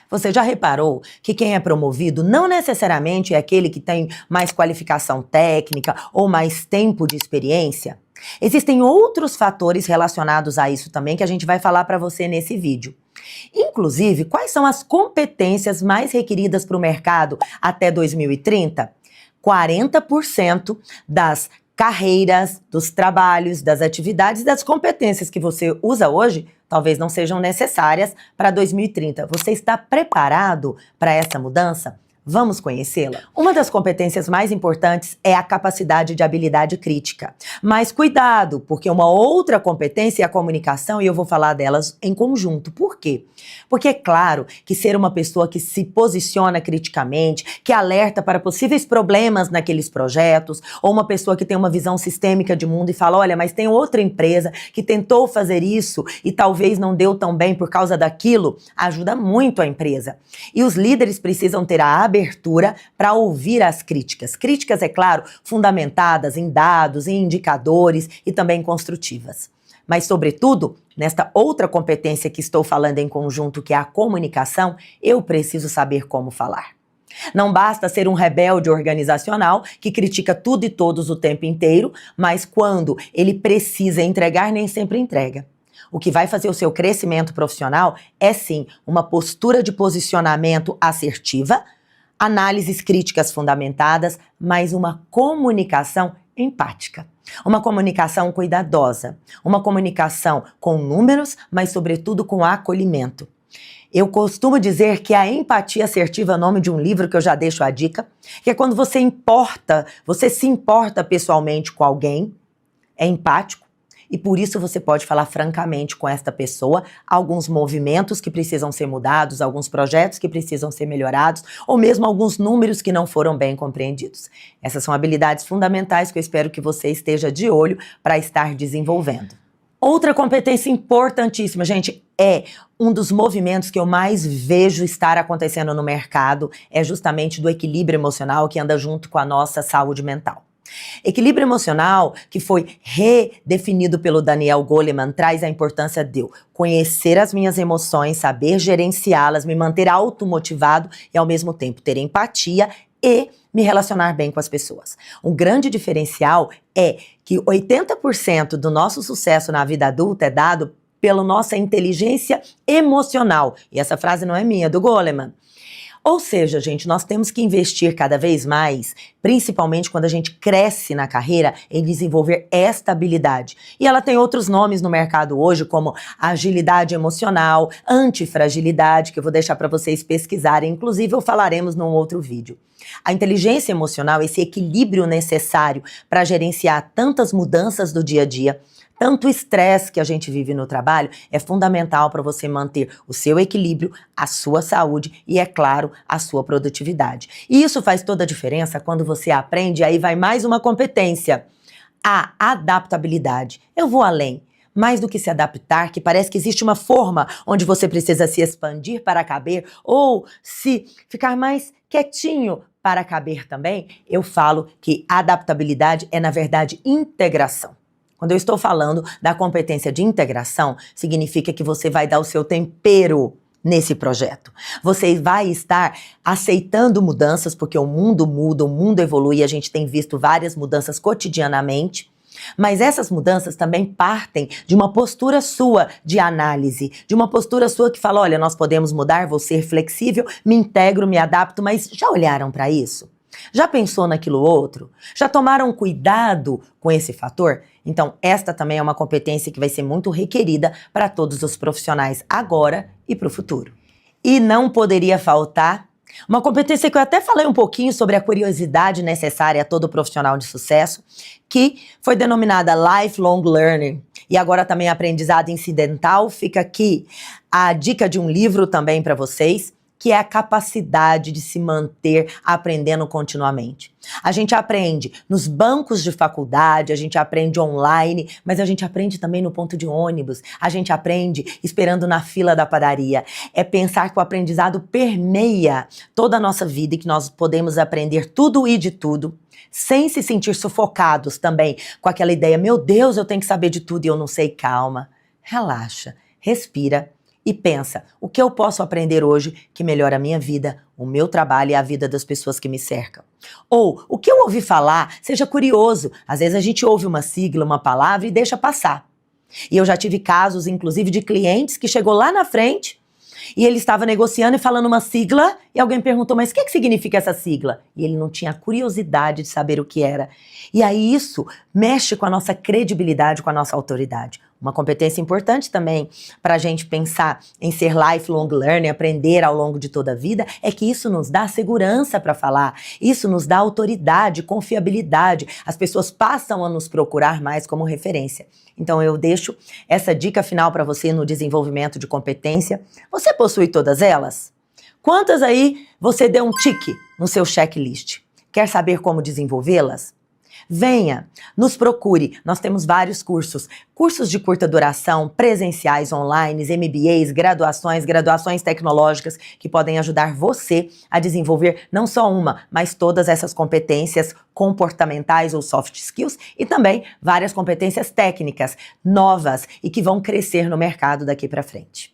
Você já reparou que quem é promovido não necessariamente é aquele que tem mais qualificação técnica ou mais tempo de experiência? Existem outros fatores relacionados a isso também que a gente vai falar para você nesse vídeo. Inclusive, quais são as competências mais requeridas para o mercado até 2030? 40% das carreiras, dos trabalhos, das atividades, das competências que você usa hoje, talvez não sejam necessárias para 2030. Você está preparado para essa mudança? Vamos conhecê-la? Uma das competências mais importantes é a capacidade de habilidade crítica. Mas cuidado, porque uma outra competência é a comunicação e eu vou falar delas em conjunto. Por quê? Porque é claro que ser uma pessoa que se posiciona criticamente, que alerta para possíveis problemas naqueles projetos, ou uma pessoa que tem uma visão sistêmica de mundo e fala, olha, mas tem outra empresa que tentou fazer isso e talvez não deu tão bem por causa daquilo, ajuda muito a empresa. E os líderes precisam ter a abertura para ouvir as críticas. Críticas, é claro, fundamentadas em dados, em indicadores e também construtivas. Mas, sobretudo, nesta outra competência que estou falando em conjunto, que é a comunicação, eu preciso saber como falar. Não basta ser um rebelde organizacional que critica tudo e todos o tempo inteiro, mas quando ele precisa entregar, nem sempre entrega. O que vai fazer o seu crescimento profissional é, sim, uma postura de posicionamento assertiva, análises críticas fundamentadas, mas uma comunicação empática. Uma comunicação cuidadosa, uma comunicação com números, mas sobretudo com acolhimento. Eu costumo dizer que a empatia assertiva é o nome de um livro que eu já deixo a dica, que é quando você se importa pessoalmente com alguém, é empático, e por isso você pode falar francamente com esta pessoa alguns movimentos que precisam ser mudados, alguns projetos que precisam ser melhorados, ou mesmo alguns números que não foram bem compreendidos. Essas são habilidades fundamentais que eu espero que você esteja de olho para estar desenvolvendo. Outra competência importantíssima, gente, é um dos movimentos que eu mais vejo estar acontecendo no mercado, é justamente do equilíbrio emocional que anda junto com a nossa saúde mental. Equilíbrio emocional, que foi redefinido pelo Daniel Goleman, traz a importância de eu conhecer as minhas emoções, saber gerenciá-las, me manter automotivado e ao mesmo tempo ter empatia e me relacionar bem com as pessoas. Um grande diferencial é que 80% do nosso sucesso na vida adulta é dado pela nossa inteligência emocional. E essa frase não é minha, é do Goleman. Ou seja, gente, nós temos que investir cada vez mais, principalmente quando a gente cresce na carreira, em desenvolver esta habilidade. E ela tem outros nomes no mercado hoje, como agilidade emocional, antifragilidade, que eu vou deixar para vocês pesquisarem, inclusive falaremos num outro vídeo. A inteligência emocional, esse equilíbrio necessário para gerenciar tantas mudanças do dia a dia, tanto estresse que a gente vive no trabalho, é fundamental para você manter o seu equilíbrio, a sua saúde e, é claro, a sua produtividade. E isso faz toda a diferença quando você aprende, aí vai mais uma competência, a adaptabilidade. Eu vou além. Mais do que se adaptar, que parece que existe uma forma onde você precisa se expandir para caber ou se ficar mais quietinho para caber também, eu falo que adaptabilidade é, na verdade, integração. Quando eu estou falando da competência de integração, significa que você vai dar o seu tempero nesse projeto. Você vai estar aceitando mudanças, porque o mundo muda, o mundo evolui, e a gente tem visto várias mudanças cotidianamente. Mas essas mudanças também partem de uma postura sua de análise, de uma postura sua que fala, olha, nós podemos mudar, vou ser flexível, me integro, me adapto, mas já olharam para isso? Já pensou naquilo outro? Já tomaram cuidado com esse fator? Então, esta também é uma competência que vai ser muito requerida para todos os profissionais agora e para o futuro. E não poderia faltar uma competência que eu até falei um pouquinho sobre a curiosidade necessária a todo profissional de sucesso, que foi denominada Lifelong Learning. E agora também aprendizado incidental. Fica aqui a dica de um livro também para vocês, que é a capacidade de se manter aprendendo continuamente. A gente aprende nos bancos de faculdade, a gente aprende online, mas a gente aprende também no ponto de ônibus, a gente aprende esperando na fila da padaria. É pensar que o aprendizado permeia toda a nossa vida e que nós podemos aprender tudo e de tudo, sem se sentir sufocados também com aquela ideia, meu Deus, eu tenho que saber de tudo e eu não sei. Calma, relaxa, respira e pensa, o que eu posso aprender hoje que melhora a minha vida, o meu trabalho e a vida das pessoas que me cercam? Ou, o que eu ouvi falar, seja curioso. Às vezes a gente ouve uma sigla, uma palavra e deixa passar. E eu já tive casos, inclusive, de clientes que chegou lá na frente e ele estava negociando e falando uma sigla e alguém perguntou, mas o que significa essa sigla? E ele não tinha curiosidade de saber o que era. E aí isso mexe com a nossa credibilidade, com a nossa autoridade. Uma competência importante também para a gente pensar em ser lifelong learning, aprender ao longo de toda a vida, é que isso nos dá segurança para falar, isso nos dá autoridade, confiabilidade. As pessoas passam a nos procurar mais como referência. Então eu deixo essa dica final para você no desenvolvimento de competência. Você possui todas elas? Quantas aí você deu um tique no seu checklist? Quer saber como desenvolvê-las? Venha, nos procure, nós temos vários cursos de curta duração, presenciais, online, MBAs, graduações tecnológicas que podem ajudar você a desenvolver não só uma, mas todas essas competências comportamentais ou soft skills e também várias competências técnicas novas e que vão crescer no mercado daqui para frente.